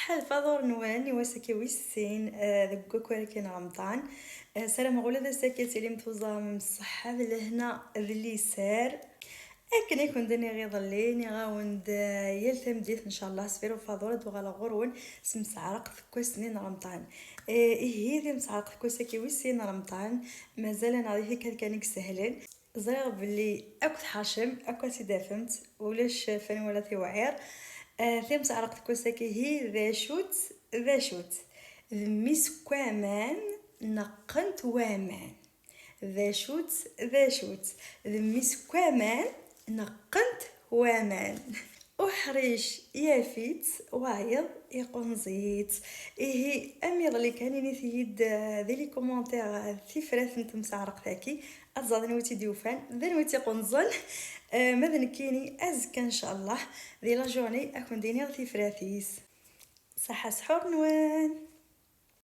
صحة الفضل نواني وسكي ويسين ذقوك ولكن رمضان. سلام غولا ذا ساكي لي متوزا الصحة لهنا ذلي سار. اكن يكون دني غي ظليني غاوند يلتم ديت ان شاء الله سفيرو فاضورة وغالا غرون سمس عرق في كوي سنين رمضان. هي ذي مسعرق في كوي ساكي ويسين رمضان مازال انا هيك كانك سهلين زغ بلي اكو حاشم اكو سيدافمت ولاش فاني ولا في وعير. ثيمس عرقت كوساكي هي ذا شوت ذميس كوامان نقنت وامان ذا شوت ذميس كوامان نقنت وامان. احريش يافيت وايض يقنزيت ايه امير اللي كان يثيد ذي لي كومونتير في فراث نتم سعرق ثاكي اتزادني وتي ديوفان ذن وتي قنزل. ماذا نكيني ازكى ان شاء الله ذي لا جورني اكون ديني في فراثيس صحة سحور نوان.